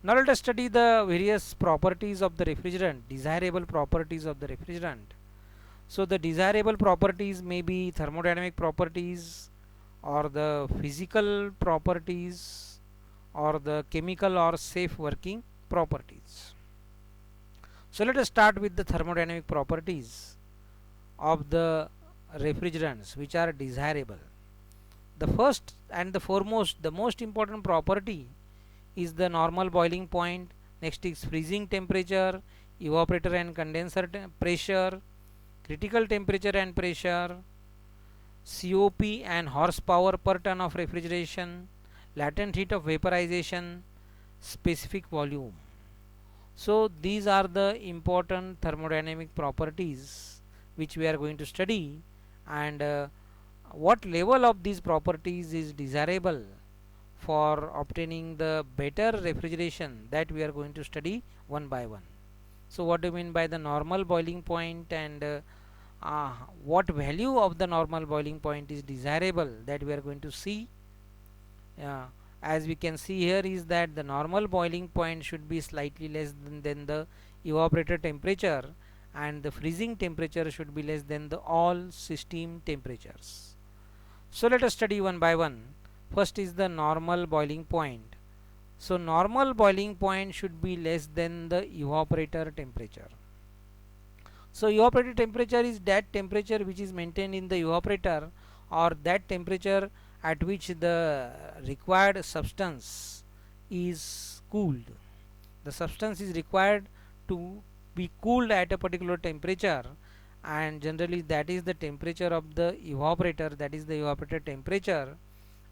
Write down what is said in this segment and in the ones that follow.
Now let us study the various properties of the refrigerant, desirable properties of the refrigerant. So the desirable properties may be thermodynamic properties, or the physical properties, or the chemical or safe working properties. So let us start with the thermodynamic properties of the refrigerants which are desirable. The first and the foremost, the most important property is the normal boiling point. Next is freezing temperature, evaporator and condenser pressure, critical temperature and pressure, COP and horsepower per ton of refrigeration, latent heat of vaporization, specific volume. So these are the important thermodynamic properties which we are going to study, and what level of these properties is desirable for obtaining the better refrigeration, that we are going to study one by one. So what do you mean by the normal boiling point, and uh, what value of the normal boiling point is desirable, that we are going to see. uh, as we can see here is that the normal boiling point should be slightly less than the evaporator temperature, and the freezing temperature should be less than the all system temperatures. So let us study one by one. First is the normal boiling point. So normal boiling point should be less than the evaporator temperature. So evaporator temperature is that temperature which is maintained in the evaporator, or that temperature at which the required substance is cooled. The substance is required to be cooled at a particular temperature, and generally that is the temperature of the evaporator, that is the evaporator temperature.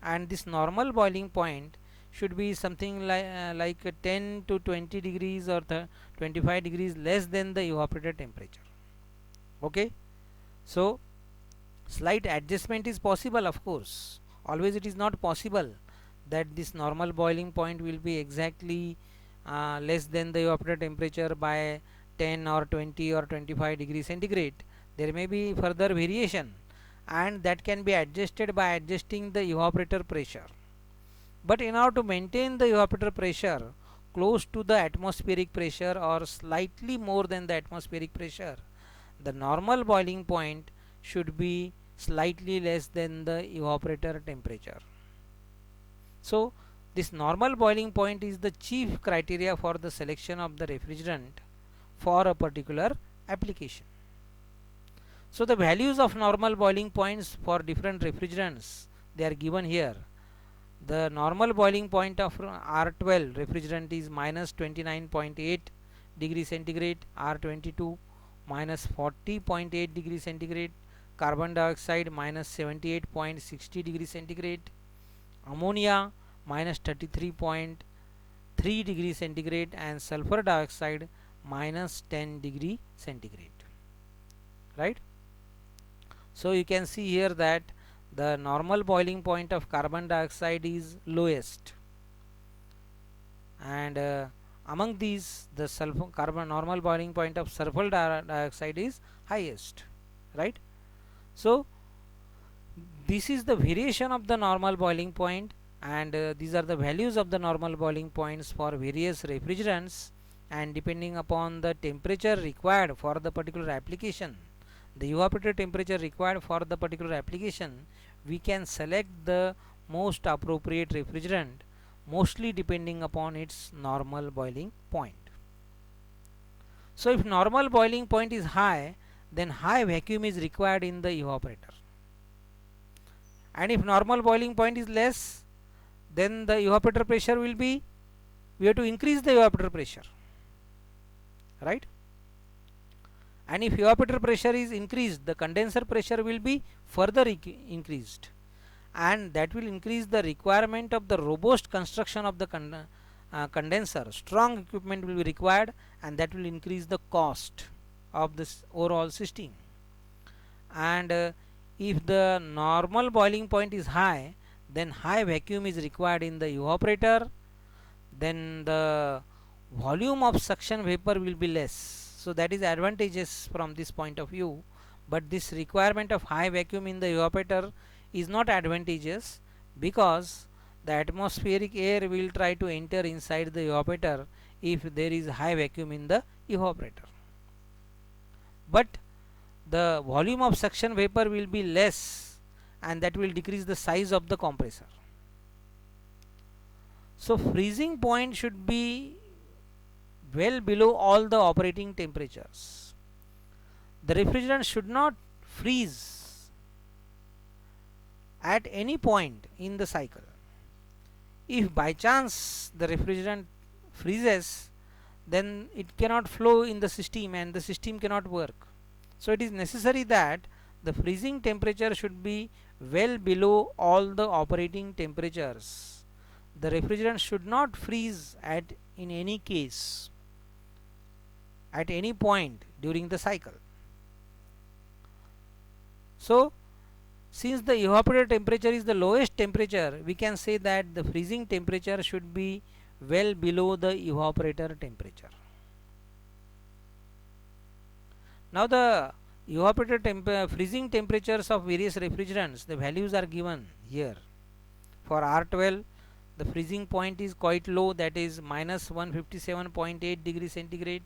And this normal boiling point should be something like 10 to 20 degrees or 25 degrees less than the evaporator temperature. Okay, so slight adjustment is possible, of course. Always it is not possible that this normal boiling point will be exactly less than the evaporator temperature by 10 or 20 or 25 degrees centigrade. There may be further variation, and that can be adjusted by adjusting the evaporator pressure. But in order to maintain the evaporator pressure close to the atmospheric pressure or slightly more than the atmospheric pressure, the normal boiling point should be slightly less than the evaporator temperature. So this normal boiling point is the chief criteria for the selection of the refrigerant for a particular application. So the values of normal boiling points for different refrigerants, they are given here. The normal boiling point of R12 refrigerant is minus 29.8 degree centigrade, R22 minus 40.8 degree centigrade, carbon dioxide minus 78.60 degree centigrade, ammonia minus 33.3 degree centigrade, and sulfur dioxide minus 10 degree centigrade. Right? So you can see here that the normal boiling point of carbon dioxide is lowest, and among these the sulfur carbon normal boiling point of sulfur dioxide is highest. Right? So this is the variation of the normal boiling point, and these are the values of the normal boiling points for various refrigerants, and depending upon the temperature required for the particular application, the evaporator temperature required for the particular application, we can select the most appropriate refrigerant, mostly depending upon its normal boiling point. So if normal boiling point is high, then high vacuum is required in the evaporator, and if normal boiling point is less, then the evaporator pressure will be, we have to increase the evaporator pressure. Right? And if evaporator pressure is increased, the condenser pressure will be further increased, and that will increase the requirement of the robust construction of the condenser. Strong equipment will be required, and that will increase the cost of this overall system. And if the normal boiling point is high, then high vacuum is required in the evaporator, then the volume of suction vapor will be less. So that is advantageous from this point of view, but this requirement of high vacuum in the evaporator is not advantageous, because the atmospheric air will try to enter inside the evaporator if there is high vacuum in the evaporator, but the volume of suction vapor will be less, and that will decrease the size of the compressor. So freezing point should be well below all the operating temperatures. The refrigerant should not freeze at any point in the cycle. If by chance the refrigerant freezes, then it cannot flow in the system and the system cannot work. So it is necessary that the freezing temperature should be well below all the operating temperatures. The refrigerant should not freeze in any case at any point during the cycle. So since the evaporator temperature is the lowest temperature, we can say that the freezing temperature should be well below the evaporator temperature. Now the evaporator freezing temperatures of various refrigerants, the values are given here. For R12, the freezing point is quite low, that is minus 157.8 degrees centigrade.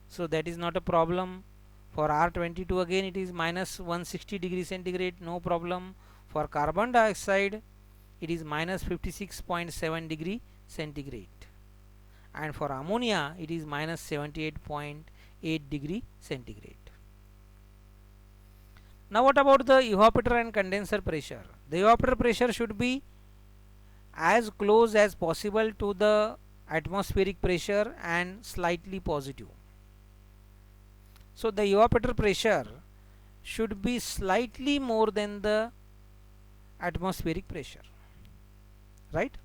So that is not a problem. For R22 again it is minus 160 degrees centigrade, no problem. For carbon dioxide it is minus 56.7 degree centigrade, and for ammonia it is minus 78.8 degree centigrade. Now what about the evaporator and condenser pressure? The evaporator pressure should be as close as possible to the atmospheric pressure and slightly positive. So the evaporator pressure should be slightly more than the atmospheric pressure, right?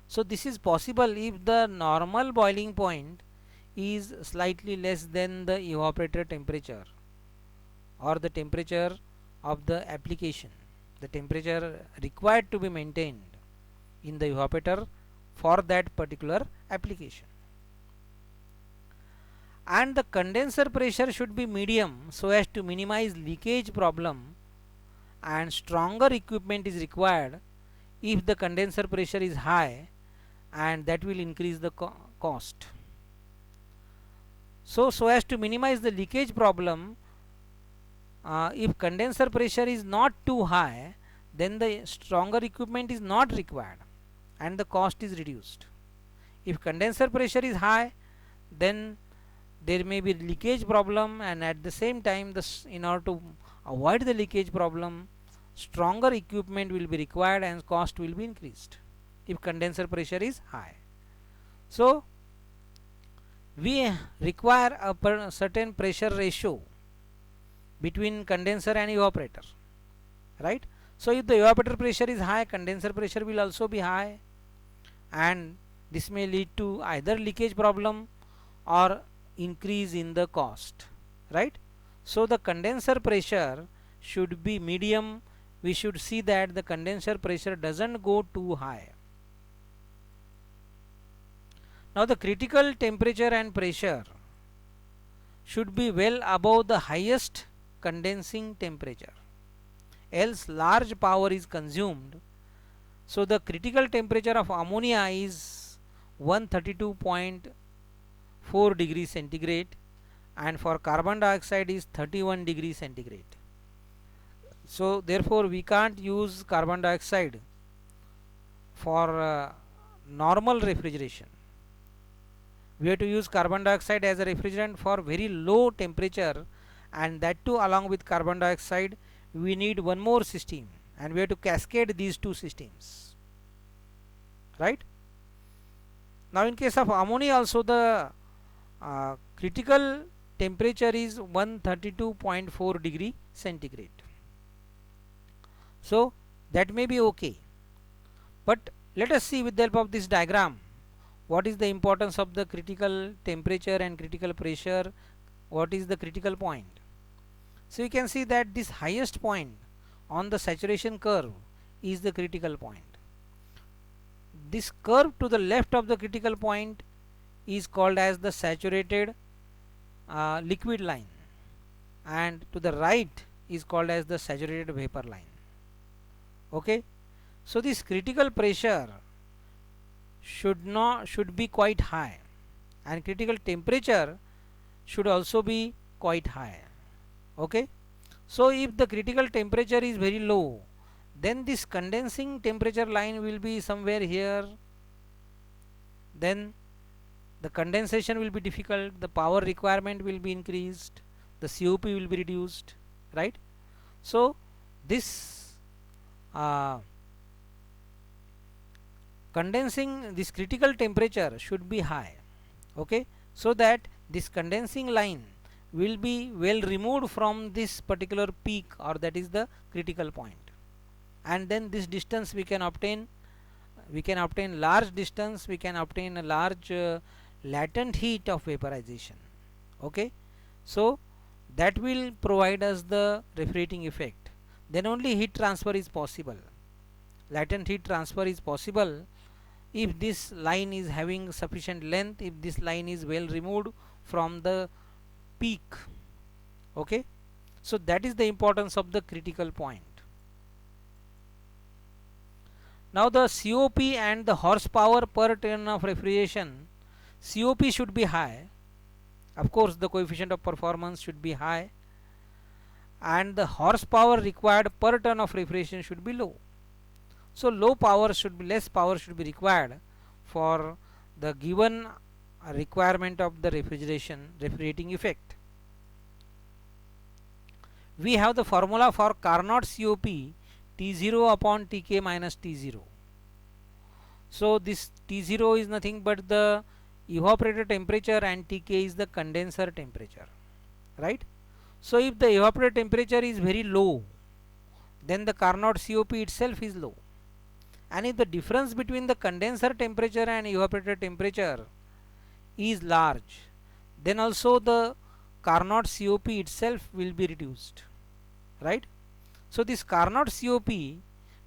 So this is possible if the normal boiling point is slightly less than the evaporator temperature or the temperature of the application, the temperature required to be maintained in the evaporator for that particular application. And the condenser pressure should be medium so as to minimize leakage problem, and stronger equipment is required if the condenser pressure is high, and that will increase the cost. So as to minimize the leakage problem, if condenser pressure is not too high, then the stronger equipment is not required and the cost is reduced. If condenser pressure is high, then there may be leakage problem, and at the same time in order to avoid the leakage problem, stronger equipment will be required and cost will be increased if condenser pressure is high. So we require a certain pressure ratio between condenser and evaporator, right? So if the evaporator pressure is high, condenser pressure will also be high, and this may lead to either leakage problem or increase in the cost, right? So the condenser pressure should be medium. We should see that the condenser pressure doesn't go too high. Now the critical temperature and pressure should be well above the highest condensing temperature, else large power is consumed. So the critical temperature of ammonia is 132.4 degrees centigrade, and for carbon dioxide is 31 degrees centigrade. So therefore we can't use carbon dioxide for normal refrigeration. We have to use carbon dioxide as a refrigerant for very low temperature, and that too along with carbon dioxide we need one more system, and we have to cascade these two systems, right? Now in case of ammonia also, the critical temperature is 132.4 degree centigrade. So that may be okay, but let us see with the help of this diagram what is the importance of the critical temperature and critical pressure, what is the critical point. So you can see that this highest point on the saturation curve is the critical point. This curve to the left of the critical point is called as the saturated liquid line, and to the right is called as the saturated vapor line. Okay, So this critical pressure should be quite high, and critical temperature should also be quite high. Okay, so if the critical temperature is very low, then this condensing temperature line will be somewhere here, then the condensation will be difficult, the power requirement will be increased, the COP will be reduced, right? So this uh, condensing, this critical temperature should be high, okay, so that this condensing line will be well removed from this particular peak, or that is the critical point, and then this distance we can obtain, large distance, we can obtain a large latent heat of vaporization. Okay, so that will provide us the refrigerating effect. Then only heat transfer is possible. Latent heat transfer is possible if this line is having sufficient length, if this line is well removed from the peak. Okay, so that is the importance of the critical point. Now the COP and the horsepower per ton of refrigeration, COP should be high, of course the coefficient of performance should be high, and the horsepower required per ton of refrigeration should be low. So less power should be required for the given requirement of the refrigerating effect. We have the formula for Carnot COP, T0 upon Tk minus T0. So this T0 is nothing but the evaporator temperature and Tk is the condenser temperature, right? So if the evaporator temperature is very low, then the Carnot COP itself is low, and if the difference between the condenser temperature and evaporator temperature is large, then also the Carnot COP itself will be reduced, right? So this Carnot COP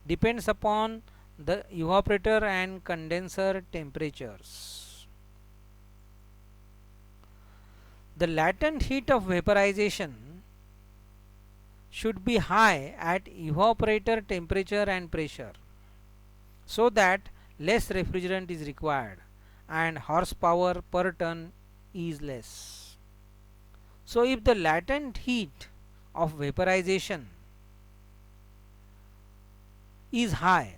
depends upon the evaporator and condenser temperatures. The latent heat of vaporization should be high at evaporator temperature and pressure, so that less refrigerant is required and horsepower per ton is less. So if the latent heat of vaporization is high,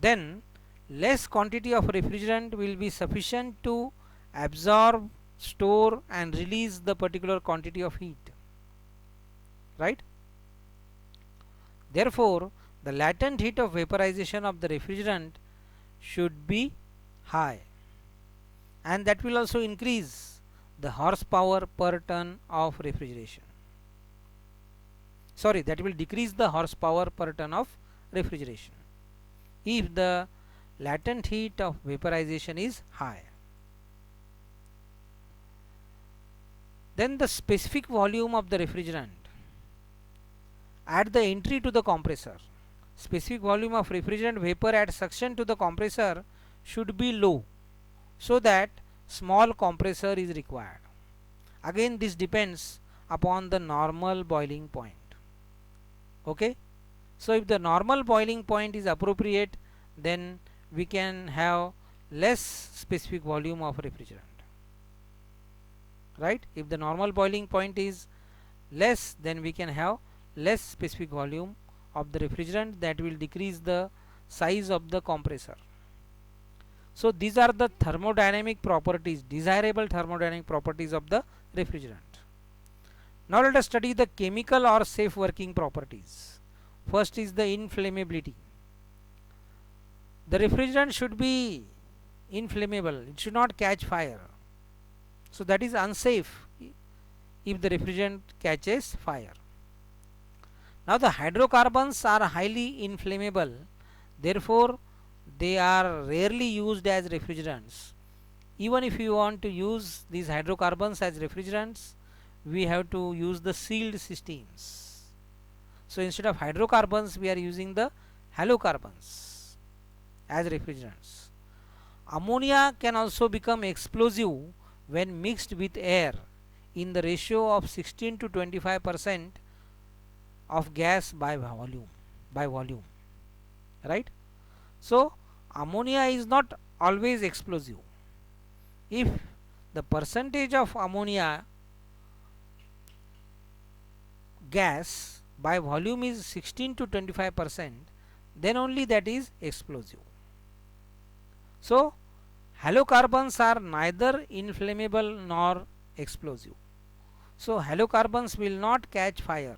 then less quantity of refrigerant will be sufficient to absorb, store and release the particular quantity of heat, right? Therefore the latent heat of vaporization of the refrigerant should be high, and that will also increase the horsepower per ton of refrigeration. Sorry, that will decrease the horsepower per ton of refrigeration if the latent heat of vaporization is high. Then the specific volume of the refrigerant at the entry to the compressor. Specific volume of refrigerant vapor at suction to the compressor should be low, so that small compressor is required. Again this depends upon the normal boiling point. Okay, so if the normal boiling point is appropriate, then we can have less specific volume of refrigerant, right? If the normal boiling point is less, then we can have less specific volume of the refrigerant, that will decrease the size of the compressor. So these are the thermodynamic properties, desirable thermodynamic properties of the refrigerant. Now let us study the chemical or safe working properties. First is the inflammability. The refrigerant should be inflammable, it should not catch fire. So that is unsafe if the refrigerant catches fire. Now the hydrocarbons are highly inflammable, therefore they are rarely used as refrigerants. Even if you want to use these hydrocarbons as refrigerants, we have to use the sealed systems. So instead of hydrocarbons, we are using the halocarbons as refrigerants. Ammonia can also become explosive when mixed with air in the ratio of 16 to 25% of gas by volume, right? So ammonia is not always explosive. If the percentage of ammonia gas by volume is 16 to 25%, then only that is explosive. So halocarbons are neither inflammable nor explosive. So halocarbons will not catch fire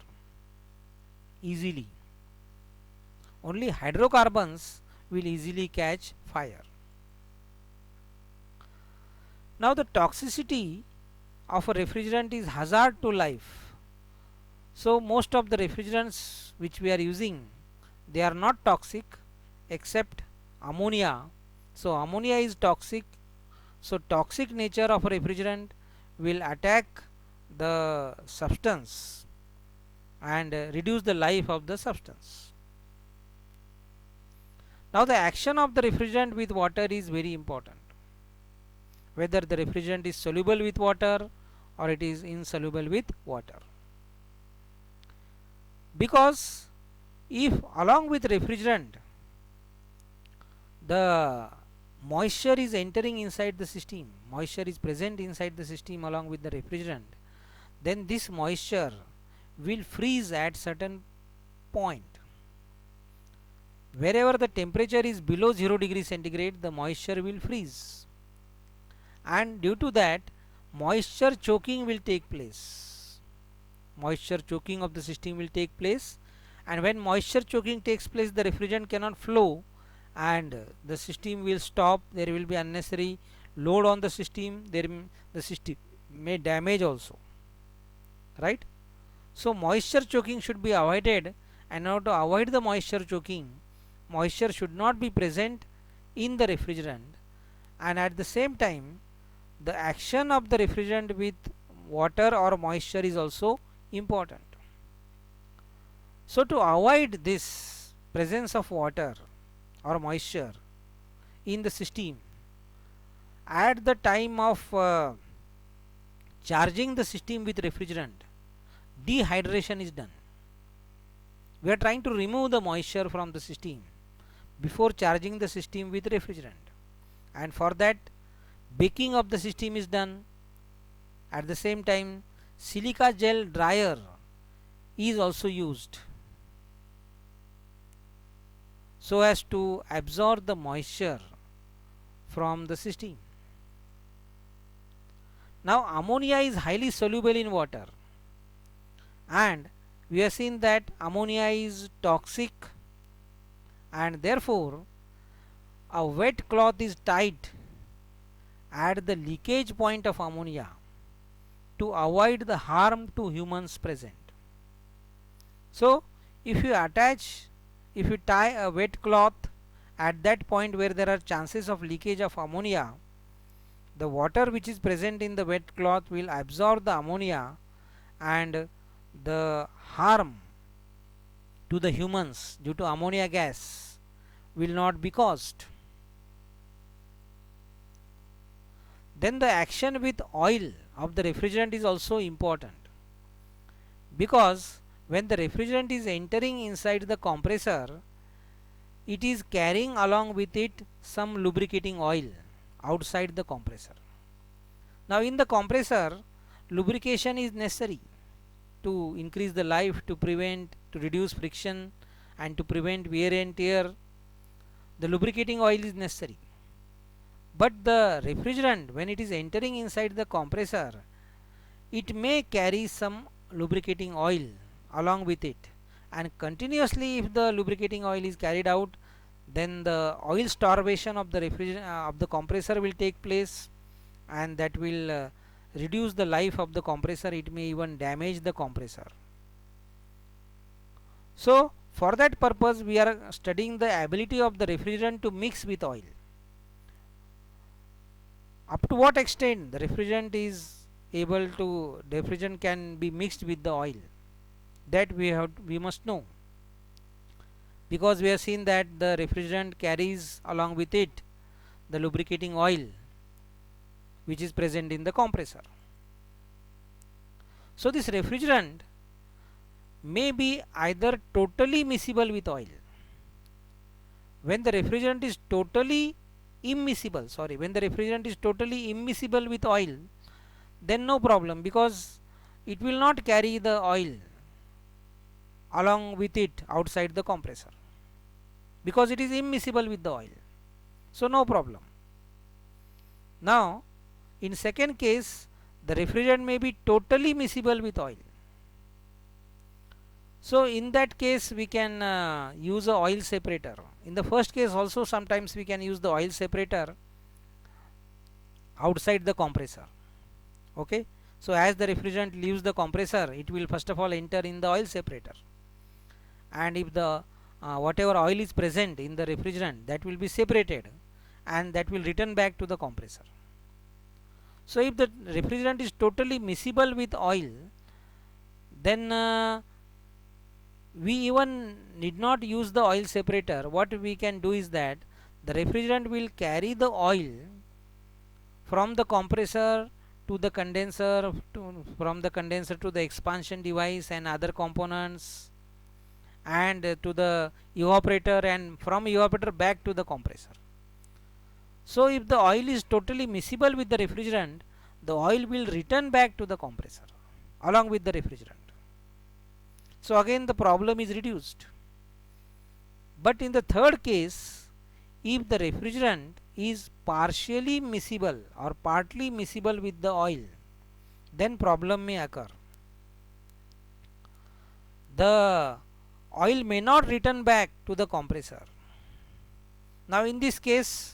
easily. Only hydrocarbons will easily catch fire. Now the toxicity of a refrigerant is hazard to life. So most of the refrigerants which we are using, they are not toxic except ammonia. So ammonia is toxic. So toxic nature of a refrigerant will attack the substance and reduce the life of the substance. Now the action of the refrigerant with water is very important. Whether the refrigerant is soluble with water or it is insoluble with water. Because if along with refrigerant the moisture is entering inside the system, moisture is present inside the system along with the refrigerant, then this moisture will freeze at certain point. Wherever the temperature is below 0 degree centigrade, the moisture will freeze, and due to that moisture choking will take place. Moisture choking of the system will take place, and when moisture choking takes place, the refrigerant cannot flow and the system will stop. There will be unnecessary load on the system. The system may damage also, right? So moisture choking should be avoided, and now to avoid the moisture choking, moisture should not be present in the refrigerant, and at the same time the action of the refrigerant with water or moisture is also important. So to avoid this presence of water or moisture in the system at the time of charging the system with refrigerant, dehydration is done. We are trying to remove the moisture from the system before charging the system with refrigerant, and for that baking of the system is done. At the same time silica gel dryer is also used so as to absorb the moisture from the system. Now ammonia is highly soluble in water, and we have seen that ammonia is toxic, and therefore a wet cloth is tied at the leakage point of ammonia to avoid the harm to humans present. So if you tie a wet cloth at that point where there are chances of leakage of ammonia, the water which is present in the wet cloth will absorb the ammonia, and the harm to the humans due to ammonia gas will not be caused. Then the action with oil of the refrigerant is also important, because when the refrigerant is entering inside the compressor, it is carrying along with it some lubricating oil outside the compressor. Now in the compressor, lubrication is necessary to increase the life, to reduce friction and to prevent wear and tear. The lubricating oil is necessary, but the refrigerant, when it is entering inside the compressor, it may carry some lubricating oil along with it, and continuously if the lubricating oil is carried out, then the oil starvation of the of the compressor will take place, and that will reduce the life of the compressor. It may even damage the compressor. So for that purpose we are studying the ability of the refrigerant to mix with oil. Up to what extent the refrigerant can be mixed with the oil, that we must know, because we have seen that the refrigerant carries along with it the lubricating oil which is present in the compressor. So this refrigerant may be either totally miscible with oil, when the refrigerant is totally immiscible, sorry, when the refrigerant is totally immiscible with oil, then no problem, because it will not carry the oil along with it outside the compressor, because it is immiscible with the oil, so no problem. Now in second case, the refrigerant may be totally miscible with oil. So in that case we can use a oil separator. In the first case also sometimes we can use the oil separator outside the compressor. Okay, so as the refrigerant leaves the compressor, it will first of all enter in the oil separator, and if the whatever oil is present in the refrigerant, that will be separated and that will return back to the compressor. So if the refrigerant is totally miscible with oil, then we even need not use the oil separator. What we can do is that the refrigerant will carry the oil from the compressor to the condenser, from the condenser to the expansion device and other components, and to the evaporator, and from evaporator back to the compressor. So if the oil is totally miscible with the refrigerant, the oil will return back to the compressor along with the refrigerant. So again the problem is reduced. But in the third case, if the refrigerant is partially miscible or partly miscible with the oil, then problem may occur. The oil may not return back to the compressor. Now in this case,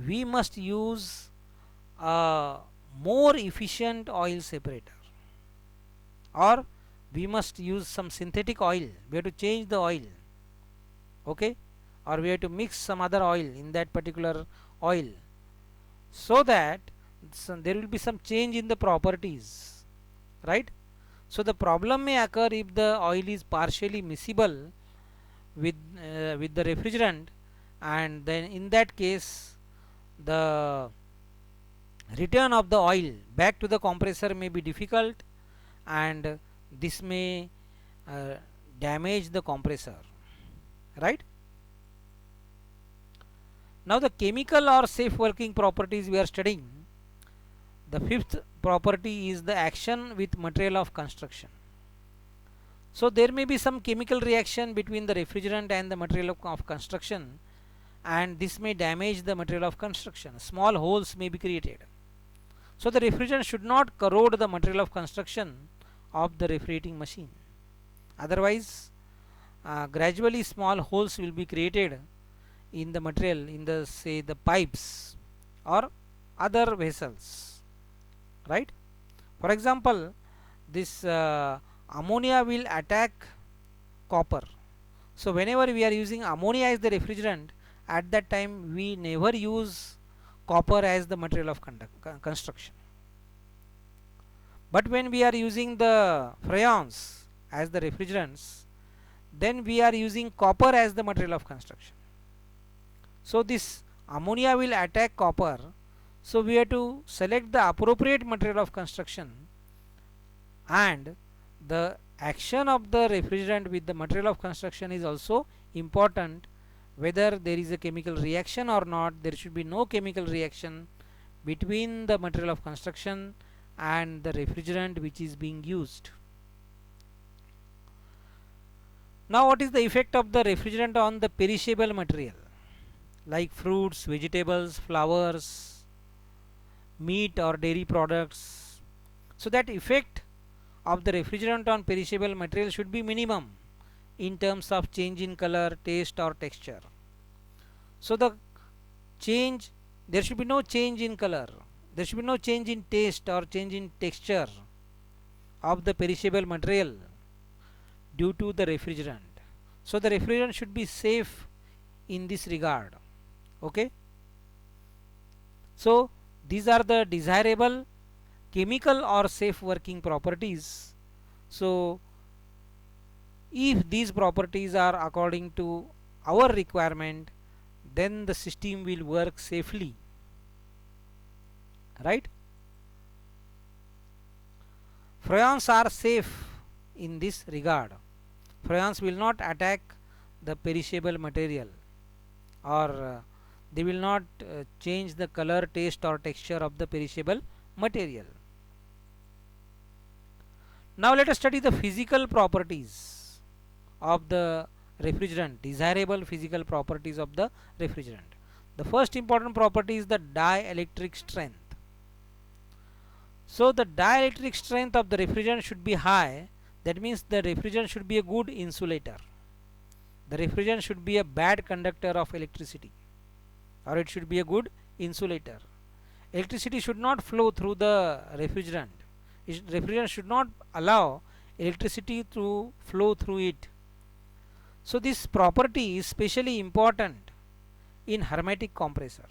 we must use a more efficient oil separator, or we must use some synthetic oil. We have to change the oil, okay, or we have to mix some other oil in that particular oil, so that there will be some change in the properties, right? So the problem may occur if the oil is partially miscible with the refrigerant, and then in that case the return of the oil back to the compressor may be difficult, and this may damage the compressor, right? Now the chemical or safe working properties we are studying. The fifth property is the action with material of construction. So there may be some chemical reaction between the refrigerant and the material of construction, and this may damage the material of construction. Small holes may be created. So the refrigerant should not corrode the material of construction of the refrigerating machine. Otherwise, gradually small holes will be created in the material, in the say the pipes or other vessels, right? For example, this ammonia will attack copper. So whenever we are using ammonia as the refrigerant, at that time we never use copper as the material of construction. But when we are using the freons as the refrigerants, then we are using copper as the material of construction. So this ammonia will attack copper, so we have to select the appropriate material of construction, and the action of the refrigerant with the material of construction is also important. Whether there is a chemical reaction or not, there should be no chemical reaction between the material of construction and the refrigerant which is being used. Now what is the effect of the refrigerant on the perishable material like fruits, vegetables, flowers, meat or dairy products? So that effect of the refrigerant on perishable material should be minimum in terms of change in color, taste or texture. So the change, there should be no change in color, there should be no change in taste or change in texture of the perishable material due to the refrigerant. So the refrigerant should be safe in this regard. Okay. So these are the desirable chemical or safe working properties. So if these properties are according to our requirement, then the system will work safely, right? Freons are safe in this regard. Freons will not attack the perishable material. or they will not change the color, taste or texture of the perishable material. Now let us study the physical properties of the refrigerant, desirable physical properties of the refrigerant. The first important property is the dielectric strength. So the dielectric strength of the refrigerant should be high. That means the refrigerant should be a good insulator. The refrigerant should be a bad conductor of electricity, or it should be a good insulator. Electricity should not flow through the refrigerant. Refrigerant should not allow electricity to flow through it. So this property is especially important in hermetic compressor,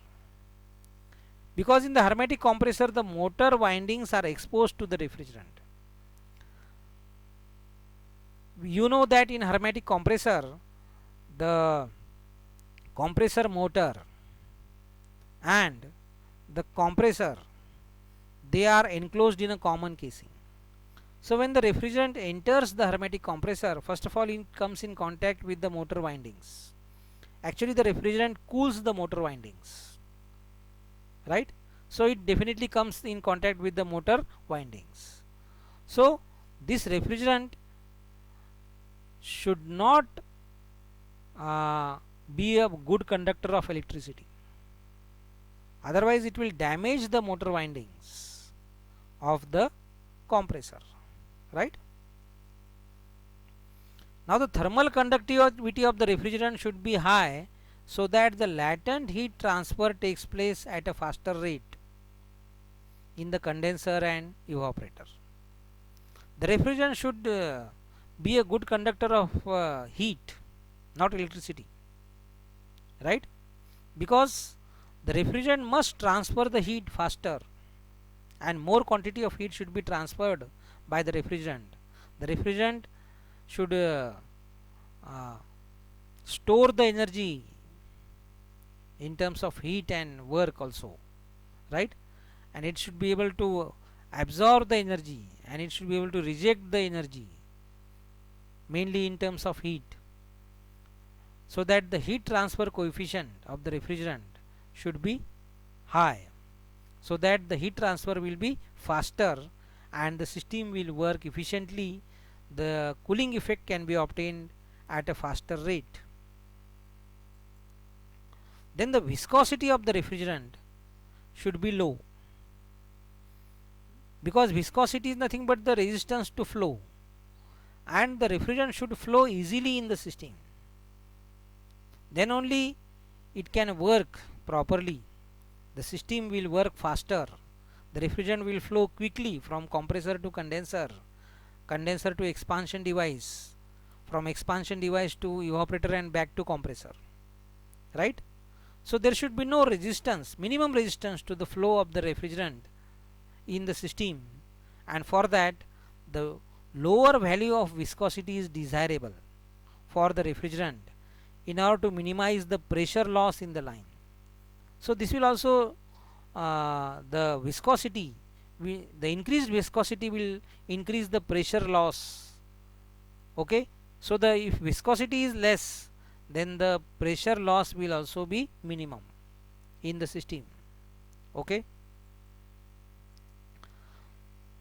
because in the hermetic compressor the motor windings are exposed to the refrigerant. You know that in hermetic compressor the compressor motor and the compressor, they are enclosed in a common casing. So when the refrigerant enters the hermetic compressor, first of all it comes in contact with the motor windings. Actually the refrigerant cools the motor windings, right? So it definitely comes in contact with the motor windings. So this refrigerant should not be a good conductor of electricity, otherwise it will damage the motor windings of the compressor, right? Now the thermal conductivity of the refrigerant should be high, so that the latent heat transfer takes place at a faster rate in the condenser and evaporator. The refrigerant should be a good conductor of heat, not electricity, right? Because the refrigerant must transfer the heat faster, and more quantity of heat should be transferred by the refrigerant. The refrigerant should store the energy in terms of heat and work also, right? And it should be able to absorb the energy, and it should be able to reject the energy, mainly in terms of heat, so that the heat transfer coefficient of the refrigerant should be high, so that the heat transfer will be faster and the system will work efficiently. The cooling effect can be obtained at a faster rate. Then the viscosity of the refrigerant should be low, because viscosity is nothing but the resistance to flow, and the refrigerant should flow easily in the system. Then only it can work properly. The system will work faster. The refrigerant will flow quickly from compressor to condenser, condenser to expansion device, from expansion device to evaporator and back to compressor, right? So there should be no resistance, minimum resistance to the flow of the refrigerant in the system, and for that the lower value of viscosity is desirable for the refrigerant in order to minimize the pressure loss in the line. So this will also the viscosity, the increased viscosity will increase the pressure loss. Okay, so the if viscosity is less, then the pressure loss will also be minimum in the system. Okay,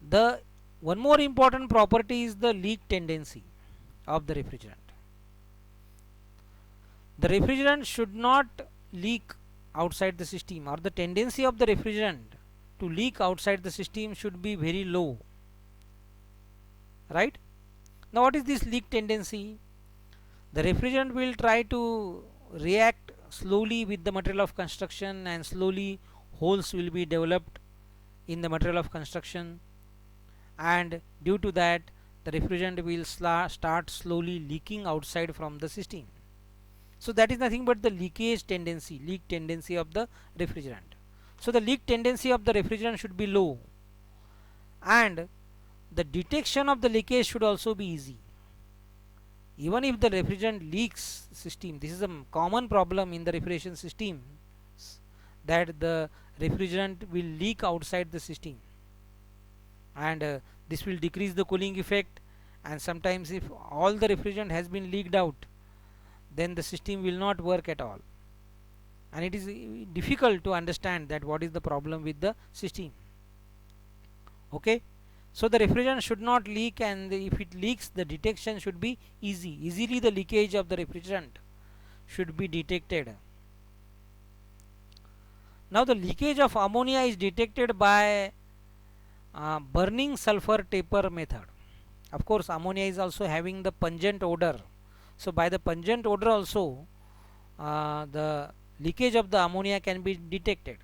the one more important property is the leak tendency of the refrigerant. The refrigerant should not leak outside the system, or the tendency of the refrigerant to leak outside the system should be very low, right? Now what is this leak tendency? The refrigerant will try to react slowly with the material of construction, and slowly holes will be developed in the material of construction, and due to that the refrigerant will start slowly leaking outside from the system. So that is nothing but the leakage tendency, leak tendency of the refrigerant. So the leak tendency of the refrigerant should be low, and the detection of the leakage should also be easy. Even if the refrigerant leaks system, this is a common problem in the refrigeration system, that the refrigerant will leak outside the system, and this will decrease the cooling effect, and sometimes if all the refrigerant has been leaked out, then the system will not work at all. and it is difficult to understand that what is the problem with the system. Okay, so the refrigerant should not leak, and if it leaks, the detection should be easily the leakage of the refrigerant should be detected. Now the leakage of ammonia is detected by burning sulfur taper method. Of course, ammonia is also having the pungent odor, so by the pungent odor also the leakage of the ammonia can be detected.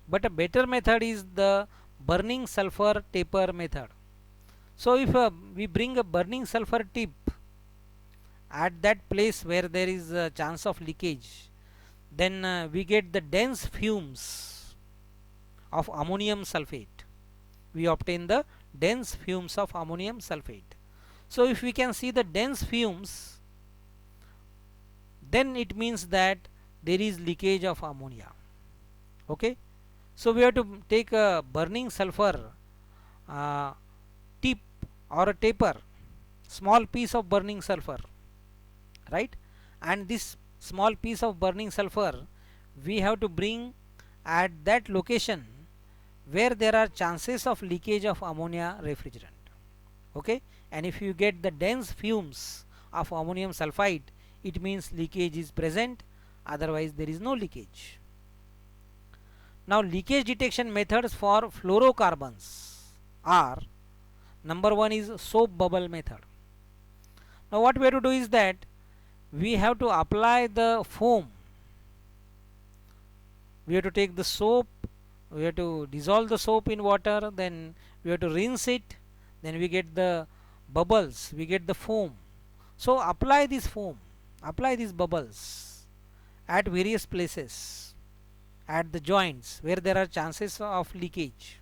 But a better method is the burning sulfur taper method. So if we bring a burning sulfur tip at that place where there is a chance of leakage, then we get the dense fumes of ammonium sulfate. We obtain the dense fumes of ammonium sulfate. So if we can see the dense fumes, then it means that there is leakage of ammonia. Okay, so we have to take a burning sulfur tip or a taper, small piece of burning sulfur, right? And this small piece of burning sulfur we have to bring at that location where there are chances of leakage of ammonia refrigerant. Okay, and if you get the dense fumes of ammonium sulfide, it means leakage is present, otherwise there is no leakage. Now leakage detection methods for fluorocarbons are: number one is soap bubble method. Now what we have to do is that we have to apply the foam. We have to take the soap, we have to dissolve the soap in water, then we have to rinse it, then we get the bubbles, we get the foam. So apply this foam, apply these bubbles at various places, at the joints where there are chances of leakage.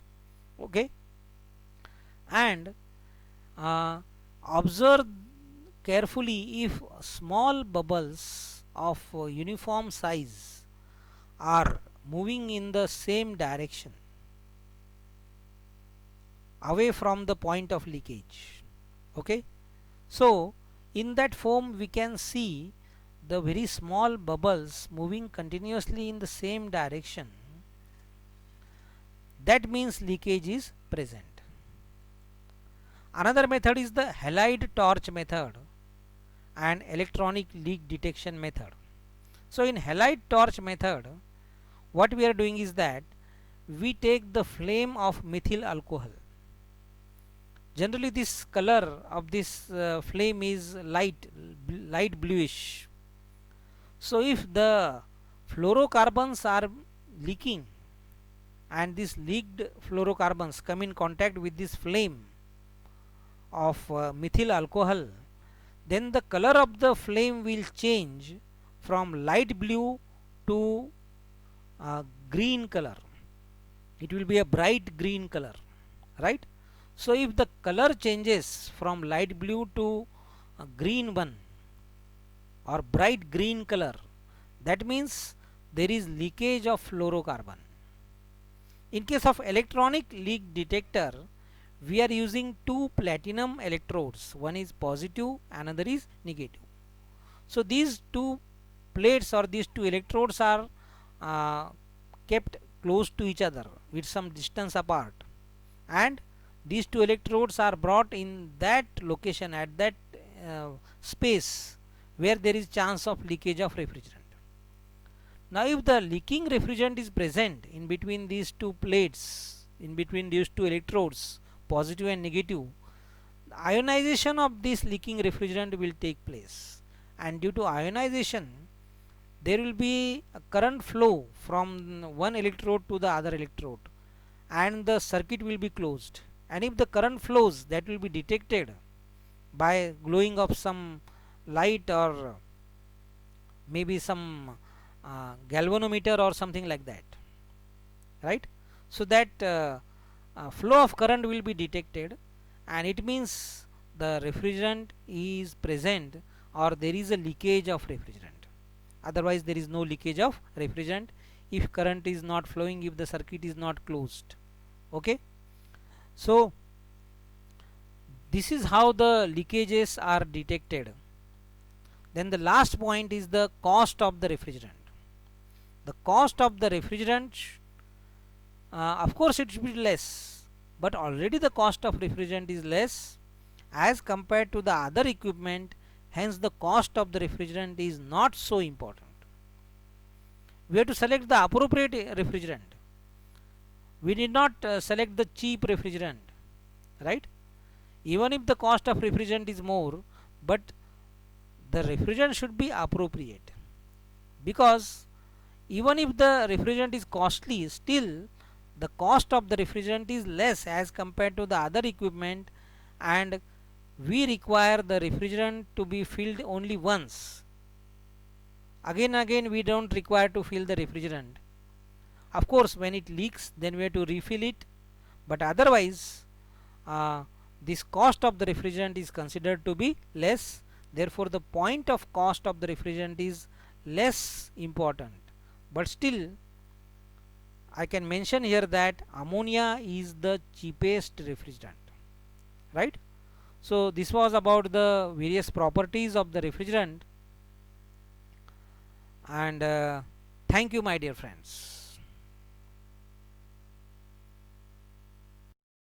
Okay, and observe carefully if small bubbles of uniform size are moving in the same direction away from the point of leakage. Okay, so in that foam we can see the very small bubbles moving continuously in the same direction. That means leakage is present. Another method is the halide torch method and electronic leak detection method. So in halide torch method, what we are doing is that we take the flame of methyl alcohol. Generally this color of this flame is light bluish. So if the fluorocarbons are leaking and these leaked fluorocarbons come in contact with this flame of methyl alcohol, then the color of the flame will change from light blue to green color. It will be a bright green color, right? So if the color changes from light blue to a green one or bright green color, that means there is leakage of fluorocarbon. In case of electronic leak detector, we are using two platinum electrodes. One is positive, another is negative. So these two plates or these two electrodes are kept close to each other with some distance apart, and these two electrodes are brought in that location at that space where there is chance of leakage of refrigerant. Now if the leaking refrigerant is present in between these two plates, in between these two electrodes, positive and negative, ionization of this leaking refrigerant will take place, and due to ionization there will be a current flow from one electrode to the other electrode, and the circuit will be closed. And if the current flows, that will be detected by glowing of some light or maybe some galvanometer or something like that, right? So that flow of current will be detected, and it means the refrigerant is present or there is a leakage of refrigerant. Otherwise there is no leakage of refrigerant if current is not flowing, if the circuit is not closed. Okay, so this is how the leakages are detected. Then the last point is the cost of the refrigerant. The cost of the refrigerant, of course it should be less, but already the cost of refrigerant is less as compared to the other equipment, hence the cost of the refrigerant is not so important. We have to select the appropriate refrigerant. We did not select the cheap refrigerant, right? Even if the cost of refrigerant is more, but the refrigerant should be appropriate, because even if the refrigerant is costly, still the cost of the refrigerant is less as compared to the other equipment, and we require the refrigerant to be filled only once. Again and again we don't require to fill the refrigerant. Of course when it leaks then we have to refill it, but otherwise uh, this cost of the refrigerant is considered to be less. Therefore the point of cost of the refrigerant is less important, but still I can mention here that ammonia is the cheapest refrigerant, right? So this was about the various properties of the refrigerant, and thank you my dear friends.